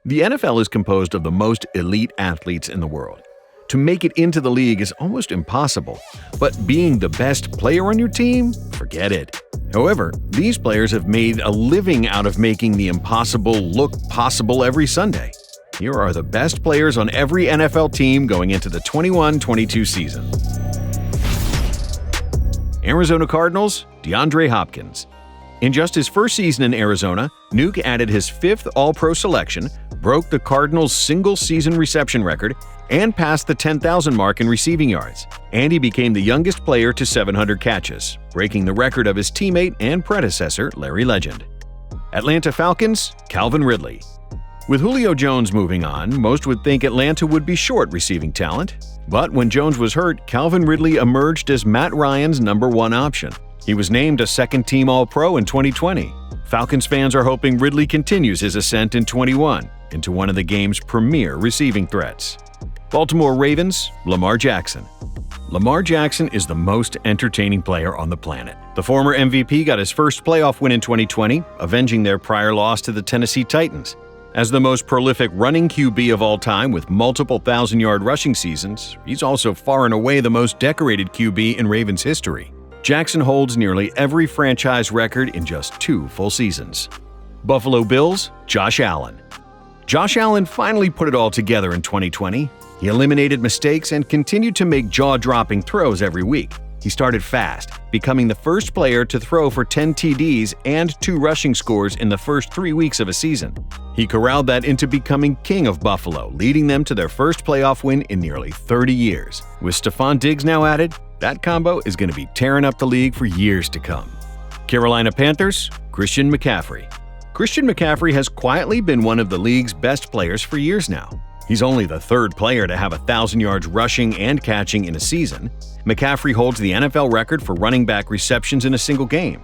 The NFL is composed of the most elite athletes in the world. To make it into the league is almost impossible, but being the best player on your team? Forget it. However, these players have made a living out of making the impossible look possible every Sunday. Here are the best players on every NFL team going into the 21-22 season. Arizona Cardinals, DeAndre Hopkins. In just his first season in Arizona, Nuke added his 5th All-Pro selection, broke the Cardinals' single-season reception record, and passed the 10,000 mark in receiving yards. And he became the youngest player to 700 catches, breaking the record of his teammate and predecessor, Larry Legend. Atlanta Falcons, Calvin Ridley. With Julio Jones moving on, most would think Atlanta would be short receiving talent. But when Jones was hurt, Calvin Ridley emerged as Matt Ryan's #1 option. He was named a second-team All-Pro in 2020. Falcons fans are hoping Ridley continues his ascent in 21 into one of the game's premier receiving threats. Baltimore Ravens, Lamar Jackson. Lamar Jackson is the most entertaining player on the planet. The former MVP got his first playoff win in 2020, avenging their prior loss to the Tennessee Titans. As the most prolific running QB of all time with multiple 1,000-yard rushing seasons, he's also far and away the most decorated QB in Ravens history. Jackson holds nearly every franchise record in just 2 full seasons. Buffalo Bills, Josh Allen. Josh Allen finally put it all together in 2020. He eliminated mistakes and continued to make jaw-dropping throws every week. He started fast, becoming the first player to throw for 10 TDs and 2 rushing scores in the first 3 weeks of a season. He corralled that into becoming king of Buffalo, leading them to their first playoff win in nearly 30 years. With Stephon Diggs now added, that combo is going to be tearing up the league for years to come. Carolina Panthers, Christian McCaffrey. Christian McCaffrey has quietly been one of the league's best players for years now. He's only the 3rd player to have 1,000 yards rushing and catching in a season. McCaffrey holds the NFL record for running back receptions in a single game.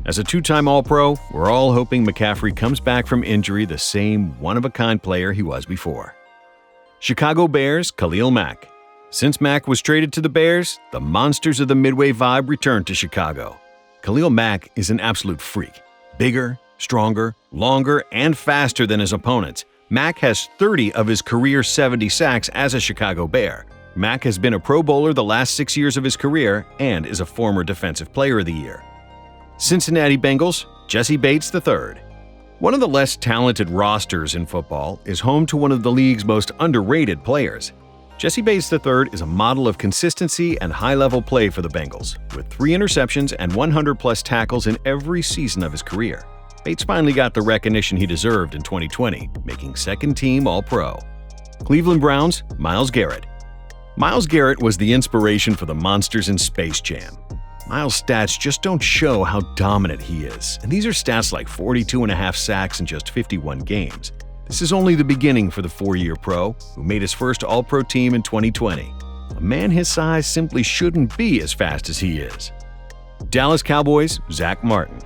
As a 2-time All-Pro, we're all hoping McCaffrey comes back from injury the same one-of-a-kind player he was before. Chicago Bears, Khalil Mack. Since Mack was traded to the Bears, the monsters of the Midway vibe returned to Chicago. Khalil Mack is an absolute freak. Bigger, stronger, longer, and faster than his opponents. Mack has 30 of his career 70 sacks as a Chicago Bear. Mack has been a Pro Bowler the last 6 years of his career and is a former Defensive Player of the Year. Cincinnati Bengals, Jesse Bates III. One of the less talented rosters in football is home to one of the league's most underrated players. Jesse Bates III is a model of consistency and high-level play for the Bengals, with 3 interceptions and 100-plus tackles in every season of his career. Bates finally got the recognition he deserved in 2020, making second-team All-Pro. Cleveland Browns, Myles Garrett. Myles Garrett was the inspiration for the monsters in Space Jam. Myles' stats just don't show how dominant he is, and these are stats like 42.5 sacks in just 51 games. This is only the beginning for the 4-year pro, who made his first All-Pro team in 2020. A man his size simply shouldn't be as fast as he is. Dallas Cowboys, Zack Martin.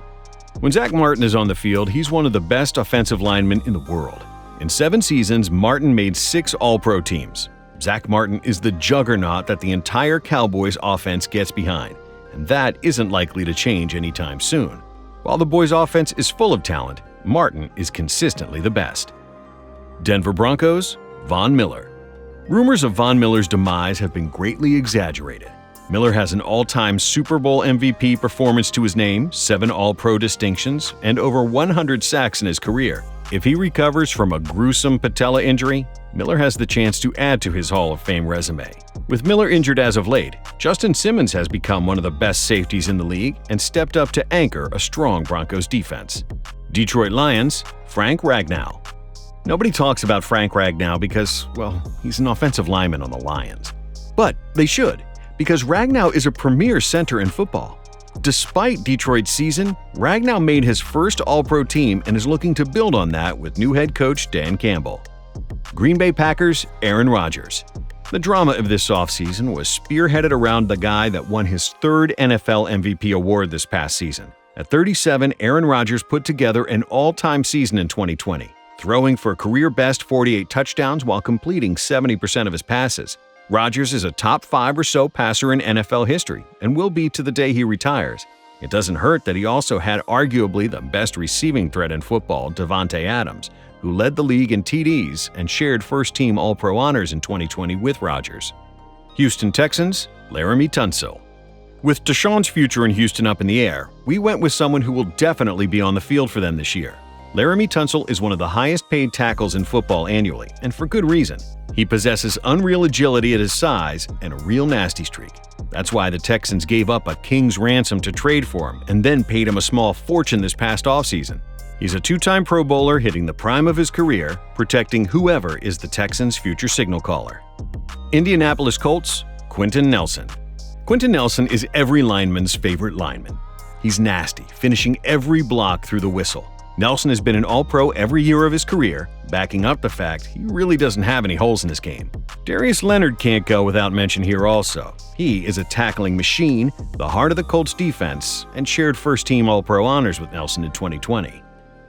When Zack Martin is on the field, he's one of the best offensive linemen in the world. In 7 seasons, Martin made 6 All-Pro teams. Zack Martin is the juggernaut that the entire Cowboys offense gets behind, and that isn't likely to change anytime soon. While the boys' offense is full of talent, Martin is consistently the best. Denver Broncos, Von Miller. Rumors of Von Miller's demise have been greatly exaggerated. Miller has an all-time Super Bowl MVP performance to his name, 7 All-Pro distinctions, and over 100 sacks in his career. If he recovers from a gruesome patella injury, Miller has the chance to add to his Hall of Fame resume. With Miller injured as of late, Justin Simmons has become one of the best safeties in the league and stepped up to anchor a strong Broncos defense. Detroit Lions, Frank Ragnow. Nobody talks about Frank Ragnow because, well, he's an offensive lineman on the Lions. But they should, because Ragnow is a premier center in football. Despite Detroit's season, Ragnow made his first All-Pro team and is looking to build on that with new head coach Dan Campbell. Green Bay Packers, Aaron Rodgers. The drama of this offseason was spearheaded around the guy that won his 3rd NFL MVP award this past season. At 37, Aaron Rodgers put together an all-time season in 2020, throwing for a career-best 48 touchdowns while completing 70% of his passes. Rodgers is a top 5 or so passer in NFL history and will be to the day he retires. It doesn't hurt that he also had arguably the best receiving threat in football, Davante Adams, who led the league in TDs and shared first-team All-Pro honors in 2020 with Rodgers. Houston Texans, Laremy Tunsil. With Deshaun's future in Houston up in the air, we went with someone who will definitely be on the field for them this year. Laremy Tunsil is one of the highest-paid tackles in football annually, and for good reason. He possesses unreal agility at his size and a real nasty streak. That's why the Texans gave up a king's ransom to trade for him and then paid him a small fortune this past offseason. He's a two-time Pro Bowler hitting the prime of his career, protecting whoever is the Texans' future signal caller. Indianapolis Colts, Quenton Nelson. Quenton Nelson is every lineman's favorite lineman. He's nasty, finishing every block through the whistle. Nelson has been an All-Pro every year of his career, backing up the fact he really doesn't have any holes in his game. Darius Leonard can't go without mention here also. He is a tackling machine, the heart of the Colts defense, and shared first-team All-Pro honors with Nelson in 2020.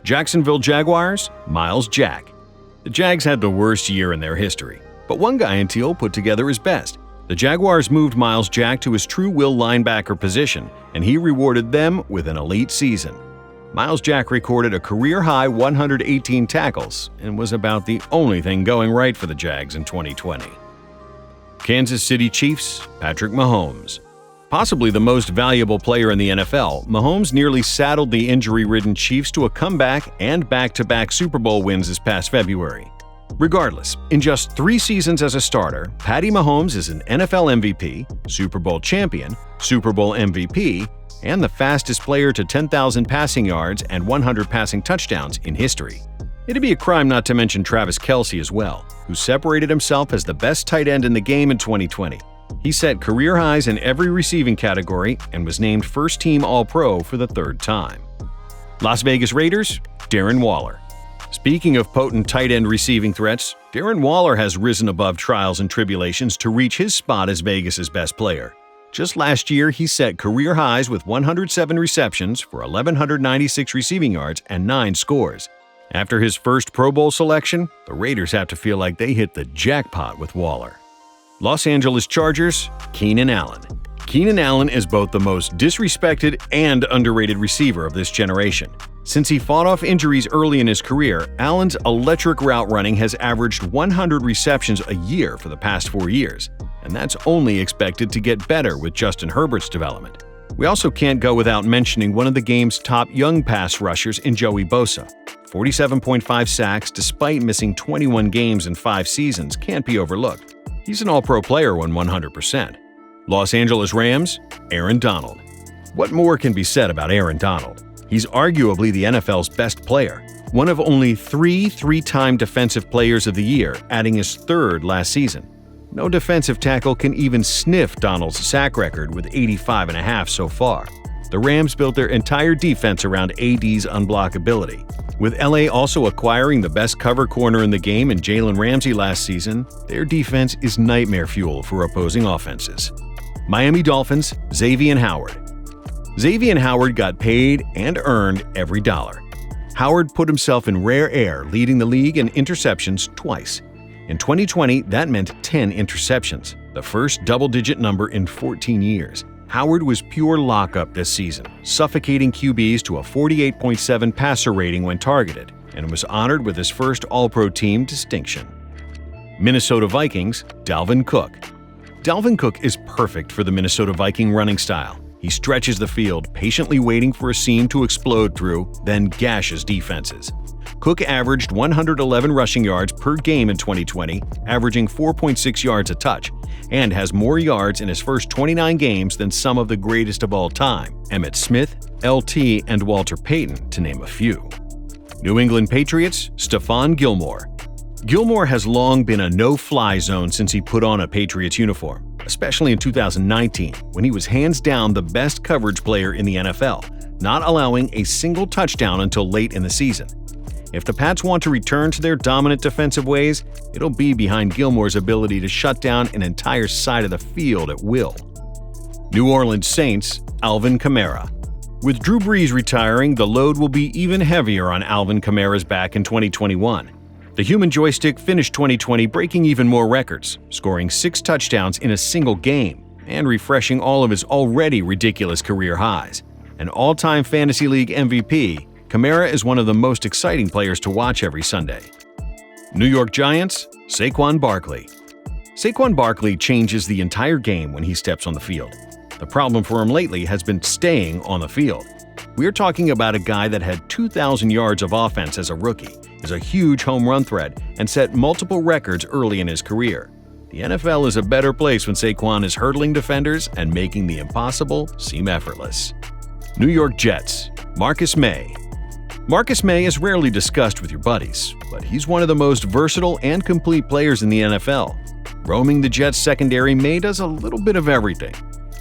Jacksonville Jaguars, Myles Jack. The Jags had the worst year in their history, but one guy in teal put together his best. The Jaguars moved Myles Jack to his true will linebacker position, and he rewarded them with an elite season. Myles Jack recorded a career-high 118 tackles and was about the only thing going right for the Jags in 2020. Kansas City Chiefs, Patrick Mahomes. Possibly the most valuable player in the NFL, Mahomes nearly saddled the injury-ridden Chiefs to a comeback and back-to-back Super Bowl wins this past February. Regardless, in just 3 seasons as a starter, Patty Mahomes is an NFL MVP, Super Bowl champion, Super Bowl MVP, and the fastest player to 10,000 passing yards and 100 passing touchdowns in history. It'd be a crime not to mention Travis Kelce as well, who separated himself as the best tight end in the game in 2020. He set career highs in every receiving category and was named first-team All-Pro for the 3rd time. Las Vegas Raiders, Darren Waller. Speaking of potent tight end receiving threats, Darren Waller has risen above trials and tribulations to reach his spot as Vegas's best player. Just last year, he set career highs with 107 receptions for 1,196 receiving yards and 9 scores. After his first Pro Bowl selection, the Raiders have to feel like they hit the jackpot with Waller. Los Angeles Chargers, Keenan Allen. Keenan Allen is both the most disrespected and underrated receiver of this generation. Since he fought off injuries early in his career, Allen's electric route running has averaged 100 receptions a year for the past 4 years, and that's only expected to get better with Justin Herbert's development. We also can't go without mentioning one of the game's top young pass rushers in Joey Bosa. 47.5 sacks despite missing 21 games in 5 seasons can't be overlooked. He's an All-Pro player when 100%. Los Angeles Rams, Aaron Donald. What more can be said about Aaron Donald? He's arguably the NFL's best player, one of only 3 three-time Defensive Players of the Year, adding his 3rd last season. No defensive tackle can even sniff Donald's sack record with 85.5 so far. The Rams built their entire defense around AD's unblockability. With LA also acquiring the best cover corner in the game in Jalen Ramsey last season, their defense is nightmare fuel for opposing offenses. Miami Dolphins, Xavier Howard. Xavier Howard got paid and earned every dollar. Howard put himself in rare air, leading the league in interceptions twice. In 2020, that meant 10 interceptions, the first double-digit number in 14 years. Howard was pure lockup this season, suffocating QBs to a 48.7 passer rating when targeted, and was honored with his first All-Pro team distinction. Minnesota Vikings, Dalvin Cook. Dalvin Cook is perfect for the Minnesota Viking running style. He stretches the field, patiently waiting for a seam to explode through, then gashes defenses. Cook averaged 111 rushing yards per game in 2020, averaging 4.6 yards a touch, and has more yards in his first 29 games than some of the greatest of all time, Emmitt Smith, LT, and Walter Payton, to name a few. New England Patriots, Stephon Gilmore. Gilmore has long been a no-fly zone since he put on a Patriots uniform, especially in 2019, when he was hands down the best coverage player in the NFL, not allowing a single touchdown until late in the season. If the Pats want to return to their dominant defensive ways, it'll be behind Gilmore's ability to shut down an entire side of the field at will. New Orleans Saints, Alvin Kamara. With Drew Brees retiring, the load will be even heavier on Alvin Kamara's back in 2021. The human joystick finished 2020 breaking even more records, scoring 6 touchdowns in a single game and refreshing all of his already ridiculous career highs. An all-time Fantasy League MVP, KAMARA is one of the most exciting players to watch every Sunday. New York Giants, Saquon Barkley. Saquon Barkley changes the entire game when he steps on the field. The problem for him lately has been staying on the field. We're talking about a guy that had 2,000 yards of offense as a rookie, is a huge home run threat, and set multiple records early in his career. The NFL is a better place when Saquon is hurdling defenders and making the impossible seem effortless. New York Jets, Marcus Maye. Marcus Maye is rarely discussed with your buddies, but he's one of the most versatile and complete players in the NFL. Roaming the Jets secondary, Maye does a little bit of everything.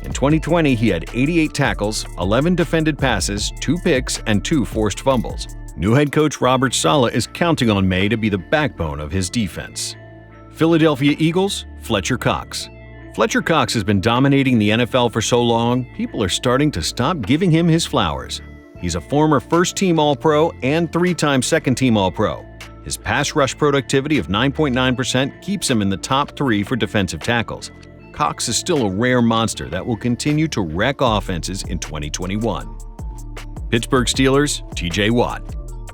In 2020, he had 88 tackles, 11 defended passes, 2 picks, and 2 forced fumbles. New head coach Robert Saleh is counting on Maye to be the backbone of his defense. Philadelphia Eagles, Fletcher Cox. Fletcher Cox has been dominating the NFL for so long, people are starting to stop giving him his flowers. He's a former first-team All-Pro and 3-time second-team All-Pro. His pass rush productivity of 9.9% keeps him in the top 3 for defensive tackles. Cox is still a rare monster that will continue to wreck offenses in 2021. Pittsburgh Steelers, TJ Watt.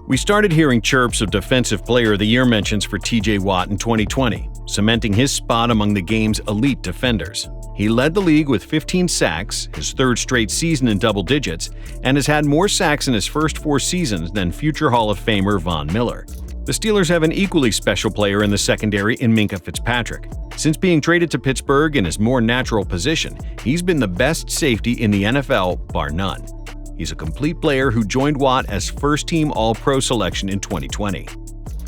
We started hearing chirps of Defensive Player of the Year mentions for TJ Watt in 2020, cementing his spot among the game's elite defenders. He led the league with 15 sacks, his 3rd straight season in double digits, and has had more sacks in his first 4 seasons than future Hall of Famer Von Miller. The Steelers have an equally special player in the secondary in Minkah Fitzpatrick. Since being traded to Pittsburgh in his more natural position, he's been the best safety in the NFL, bar none. He's a complete player who joined Watt as first-team All-Pro selection in 2020.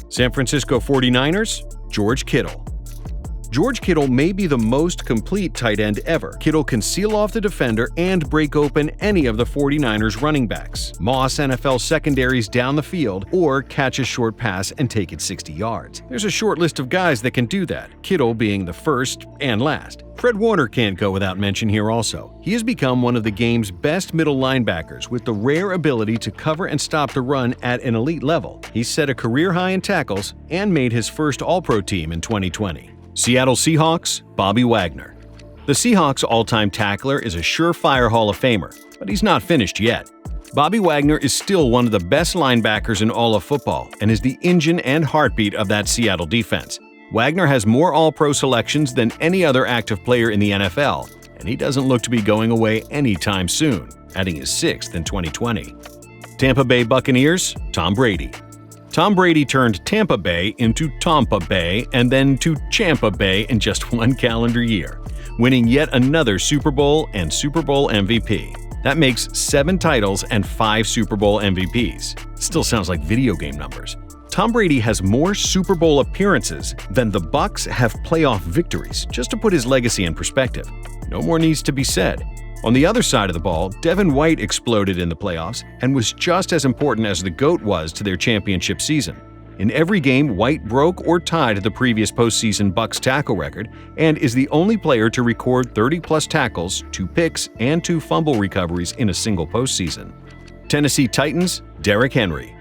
San Francisco 49ers, George Kittle. George Kittle may be the most complete tight end ever. Kittle can seal off the defender and break open any of the 49ers running backs, moss NFL secondaries down the field, or catch a short pass and take it 60 yards. There's a short list of guys that can do that, Kittle being the first and last. Fred Warner can't go without mention here also. He has become one of the game's best middle linebackers with the rare ability to cover and stop the run at an elite level. He's set a career high in tackles and made his first All-Pro team in 2020. Seattle Seahawks, Bobby Wagner. The Seahawks' all-time tackler is a surefire Hall of Famer, but he's not finished yet. Bobby Wagner is still one of the best linebackers in all of football and is the engine and heartbeat of that Seattle defense. Wagner has more All-Pro selections than any other active player in the NFL, and he doesn't look to be going away anytime soon, adding his 6th in 2020. Tampa Bay Buccaneers, Tom Brady. Tom Brady turned Tampa Bay into Tampa Bay and then to Champa Bay in just 1 calendar year, winning yet another Super Bowl and Super Bowl MVP. That makes 7 titles and 5 Super Bowl MVPs. Still sounds like video game numbers. Tom Brady has more Super Bowl appearances than the Bucs have playoff victories, just to put his legacy in perspective. No more needs to be said. On the other side of the ball, Devin White exploded in the playoffs and was just as important as the GOAT was to their championship season. In every game, White broke or tied the previous postseason Bucs tackle record and is the only player to record 30-plus tackles, 2 picks, and 2 fumble recoveries in a single postseason. Tennessee Titans, Derrick Henry.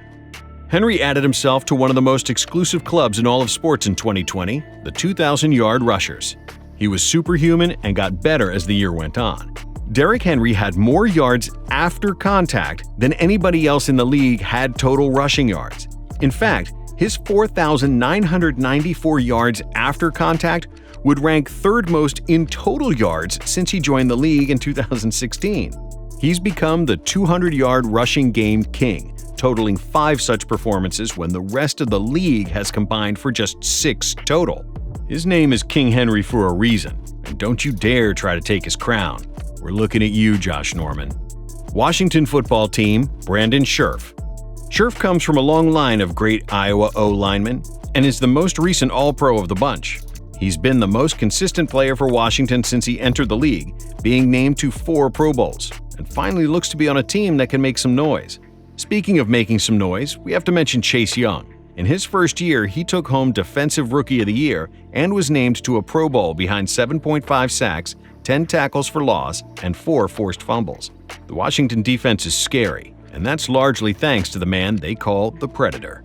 Henry added himself to one of the most exclusive clubs in all of sports in 2020, the 2,000-yard rushers. He was superhuman and got better as the year went on. Derrick Henry had more yards after contact than anybody else in the league had total rushing yards. In fact, his 4,994 yards after contact would rank 3rd most in total yards since he joined the league in 2016. He's become the 200-yard rushing game king, totaling 5 such performances when the rest of the league has combined for just 6 total. His name is King Henry for a reason, and don't you dare try to take his crown. We're looking at you, Josh Norman. Washington football team, Brandon Scherff. Scherff comes from a long line of great Iowa O-linemen and is the most recent All-Pro of the bunch. He's been the most consistent player for Washington since he entered the league, being named to 4 Pro Bowls, and finally looks to be on a team that can make some noise. Speaking of making some noise, we have to mention Chase Young. In his first year, he took home Defensive Rookie of the Year and was named to a Pro Bowl behind 7.5 sacks, 10 tackles for loss, and 4 forced fumbles. The Washington defense is scary, and that's largely thanks to the man they call the Predator.